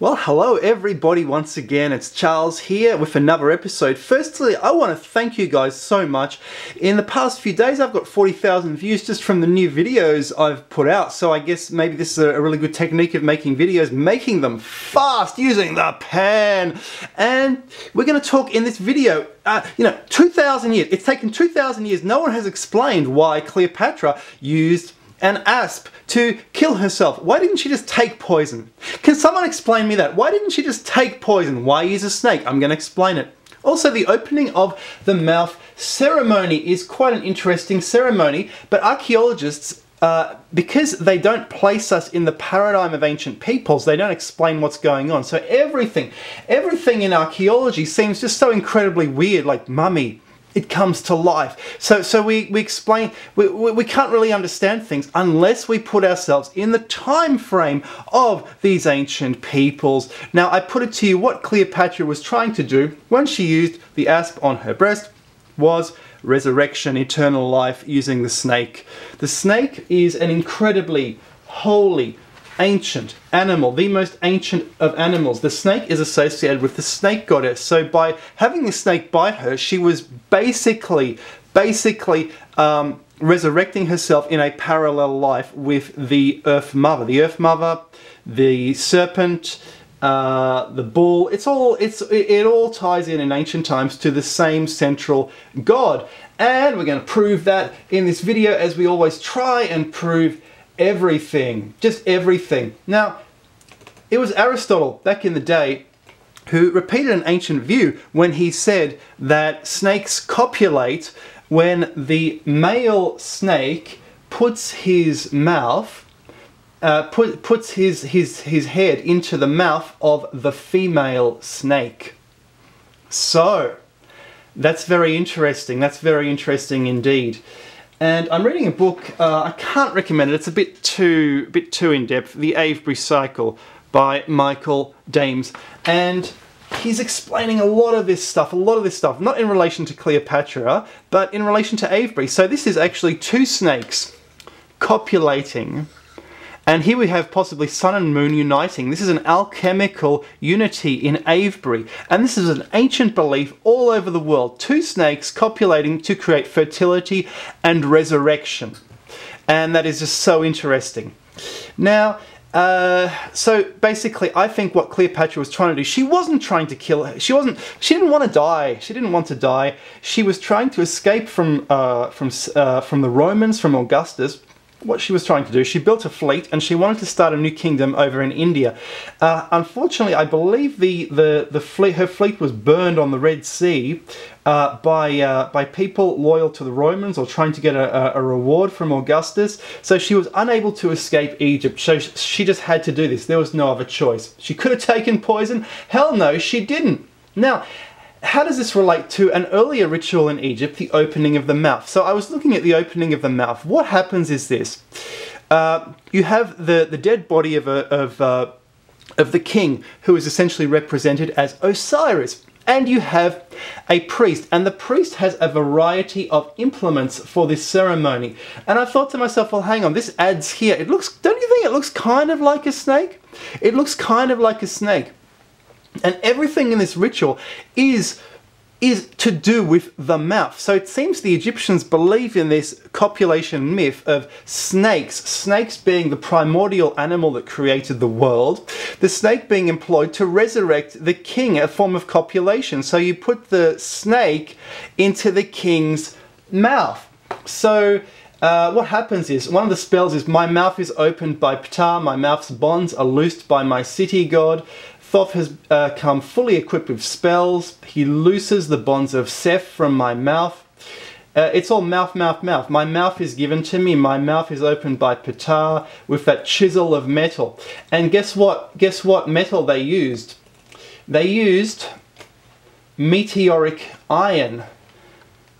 Well, hello everybody once again. It's Charles here with another episode. Firstly, I want to thank you guys so much. In the past few days, I've got 40,000 views just from the new videos I've put out. So I guess maybe this is a really good technique of making videos, making them fast using the pen. And we're going to talk in this video, 2,000 years. It's taken 2,000 years. No one has explained why Cleopatra used an asp to kill herself. Why didn't she just take poison? Can someone explain me that? Why didn't she just take poison? Why use a snake? I'm going to explain it. Also, the opening of the mouth ceremony is quite an interesting ceremony, but archaeologists, because they don't place us in the paradigm of ancient peoples, they don't explain what's going on. So everything in archaeology seems just so incredibly weird, like mummy. It comes to life. So we explain, we can't really understand things unless we put ourselves in the time frame of these ancient peoples. Now, I put it to you, what Cleopatra was trying to do when she used the asp on her breast was resurrection, eternal life, using the snake. The snake is an incredibly holy, ancient animal, the most ancient of animals. The snake is associated with the snake goddess. So by having the snake bite her, she was basically resurrecting herself in a parallel life with the Earth Mother. The Earth Mother, the serpent, the bull. It all ties in ancient times to the same central god. And we're going to prove that in this video, as we always try and prove everything, just everything. Now, it was Aristotle back in the day who repeated an ancient view when he said that snakes copulate when the male snake puts his mouth, puts his head into the mouth of the female snake. So, that's very interesting. That's very interesting indeed. And I'm reading a book, I can't recommend it, it's a bit too in-depth, The Avebury Cycle by Michael Dames. And he's explaining a lot of this stuff, not in relation to Cleopatra, but in relation to Avebury. So this is actually two snakes copulating. And here we have possibly sun and moon uniting. This is an alchemical unity in Avebury. And this is an ancient belief all over the world. Two snakes copulating to create fertility and resurrection. And that is just so interesting. Now, so basically, I think what Cleopatra was trying to do, she wasn't trying to kill her. She didn't want to die. She didn't want to die. She was trying to escape from the Romans, from Augustus. What she was trying to do, she built a fleet and she wanted to start a new kingdom over in India. Unfortunately, I believe her fleet was burned on the Red Sea by people loyal to the Romans or trying to get a reward from Augustus. So she was unable to escape Egypt. So she just had to do this. There was no other choice. She could have taken poison. Hell no, she didn't. Now, how does this relate to an earlier ritual in Egypt, the opening of the mouth? So I was looking at the opening of the mouth. What happens is this. You have the dead body of the king, who is essentially represented as Osiris. And you have a priest, and the priest has a variety of implements for this ceremony. And I thought to myself, well, hang on, this adze here, don't you think it looks kind of like a snake? It looks kind of like a snake. And everything in this ritual is to do with the mouth. So it seems the Egyptians believe in this copulation myth of snakes being the primordial animal that created the world, the snake being employed to resurrect the king, a form of copulation. So you put the snake into the king's mouth. So what happens is, one of the spells is, my mouth is opened by Ptah, my mouth's bonds are loosed by my city god. Thoth has come fully equipped with spells. He looses the bonds of Seth from my mouth. It's all mouth, mouth, mouth. My mouth is given to me. My mouth is opened by Ptah with that chisel of metal. And guess what? Guess what metal they used? They used meteoric iron.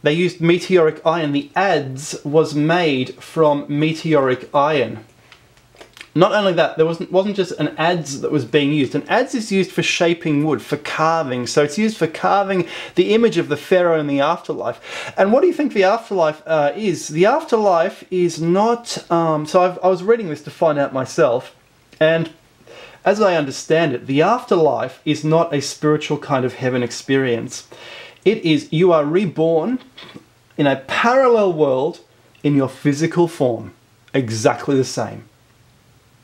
They used meteoric iron. The adze was made from meteoric iron. Not only that, there wasn't just an adze that was being used. An adze is used for shaping wood, for carving. So it's used for carving the image of the pharaoh in the afterlife. And what do you think the afterlife is? The afterlife is not... I was reading this to find out myself. And as I understand it, the afterlife is not a spiritual kind of heaven experience. It is, you are reborn in a parallel world in your physical form, exactly the same.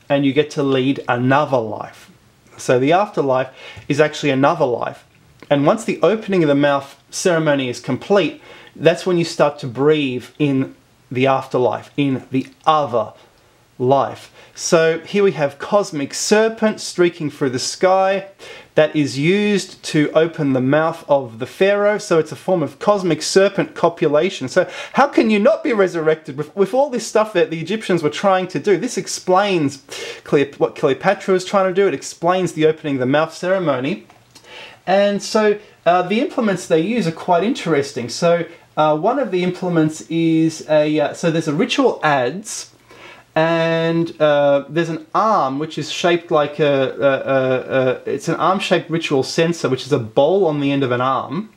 And you get to lead another life. So the afterlife is actually another life. And once the opening of the mouth ceremony is complete, that's when you start to breathe in the afterlife, in the other life. So here we have cosmic serpent streaking through the sky that is used to open the mouth of the pharaoh. So it's a form of cosmic serpent copulation. So how can you not be resurrected with all this stuff that the Egyptians were trying to do? This explains what Cleopatra was trying to do. It explains the opening of the mouth ceremony. And so the implements they use are quite interesting. So one of the implements is so there's a ritual adze, and there's an arm which is shaped like it's an arm-shaped ritual censer, which is a bowl on the end of an arm.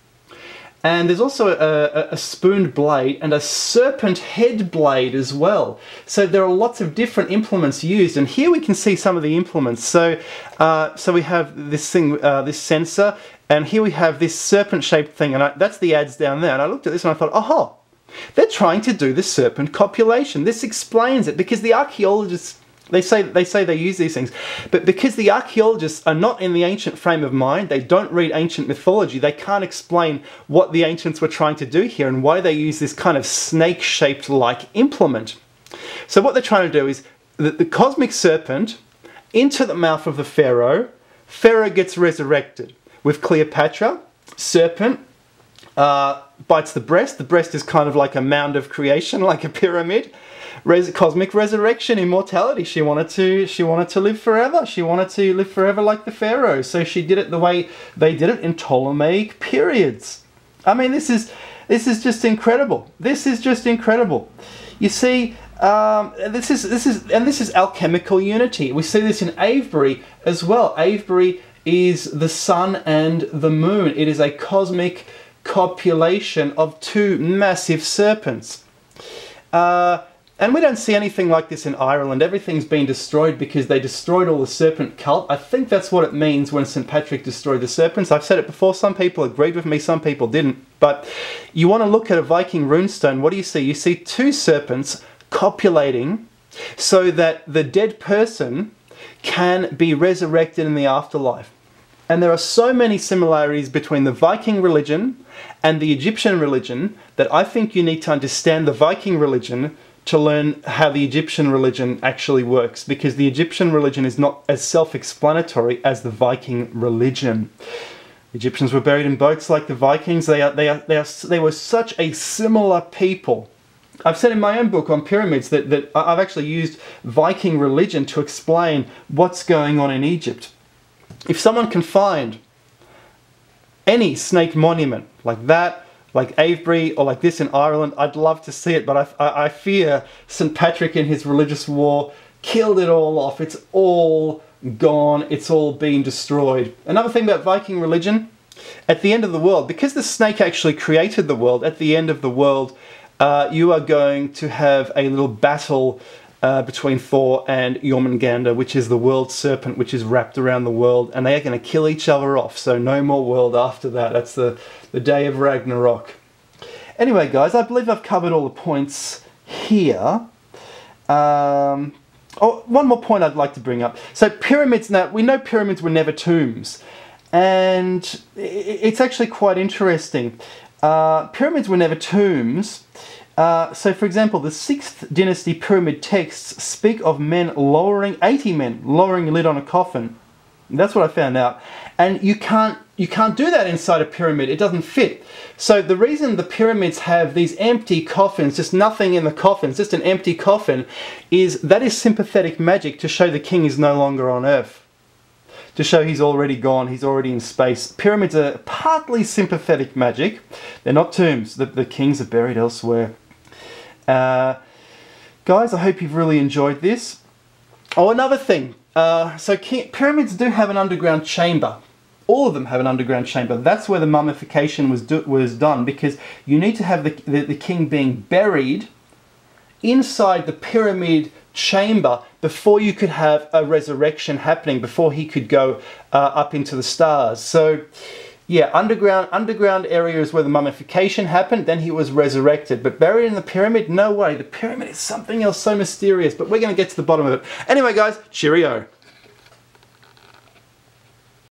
And there's also a spooned blade and a serpent head blade as well. So there are lots of different implements used, and here we can see some of the implements. So we have this thing, this censer, and here we have this serpent-shaped thing, and that's the adze down there. And I looked at this and I thought, oh, they're trying to do the serpent copulation. This explains it, because the archaeologists, they say they use these things, but because the archaeologists are not in the ancient frame of mind, they don't read ancient mythology, they can't explain what the ancients were trying to do here and why they use this kind of snake-shaped like implement. So what they're trying to do is the cosmic serpent into the mouth of the pharaoh. Pharaoh gets resurrected. With Cleopatra, serpent bites the breast. The breast is kind of like a mound of creation, like a pyramid. Cosmic resurrection, immortality. She wanted to live forever. She wanted to live forever like the pharaoh. So she did it the way they did it in Ptolemaic periods. I mean, this is just incredible. This is just incredible. You see, this is alchemical unity. We see this in Avebury as well. Avebury is the sun and the moon. It is a cosmic copulation of two massive serpents. And we don't see anything like this in Ireland. Everything's been destroyed because they destroyed all the serpent cult. I think that's what it means when St. Patrick destroyed the serpents. I've said it before, some people agreed with me, some people didn't. But you want to look at a Viking runestone, what do you see? You see two serpents copulating so that the dead person can be resurrected in the afterlife. And there are so many similarities between the Viking religion and the Egyptian religion that I think you need to understand the Viking religion to learn how the Egyptian religion actually works, because the Egyptian religion is not as self-explanatory as the Viking religion. The Egyptians were buried in boats like the Vikings. They were such a similar people. I've said in my own book on pyramids that I've actually used Viking religion to explain what's going on in Egypt. If someone can find any snake monument like that, like Avebury, or like this in Ireland, I'd love to see it, but I fear St. Patrick in his religious war killed it all off. It's all gone. It's all been destroyed. Another thing about Viking religion, at the end of the world, because the snake actually created the world, at the end of the world, you are going to have a little battle between Thor and Jormangandr, which is the world serpent, which is wrapped around the world, and they are going to kill each other off. So no more world after that. That's the day of Ragnarok. Anyway, guys, I believe I've covered all the points here. One more point I'd like to bring up. So pyramids, now we know pyramids were never tombs, and it's actually quite interesting. Pyramids were never tombs. So for example, the 6th dynasty pyramid texts speak of 80 men lowering a lid on a coffin. That's what I found out. And you can't do that inside a pyramid. It doesn't fit. So the reason the pyramids have these empty coffins, just nothing in the coffins, just an empty coffin, is sympathetic magic to show the king is no longer on earth. To show he's already gone, he's already in space. Pyramids are partly sympathetic magic. They're not tombs. The kings are buried elsewhere. Guys, I hope you've really enjoyed this. Oh, another thing. Pyramids do have an underground chamber. All of them have an underground chamber. That's where the mummification was done, because you need to have the king being buried inside the pyramid chamber before you could have a resurrection happening, before he could go up into the stars. So yeah, underground area is where the mummification happened, then he was resurrected. But buried in the pyramid? No way. The pyramid is something else so mysterious, but we're going to get to the bottom of it. Anyway, guys, cheerio.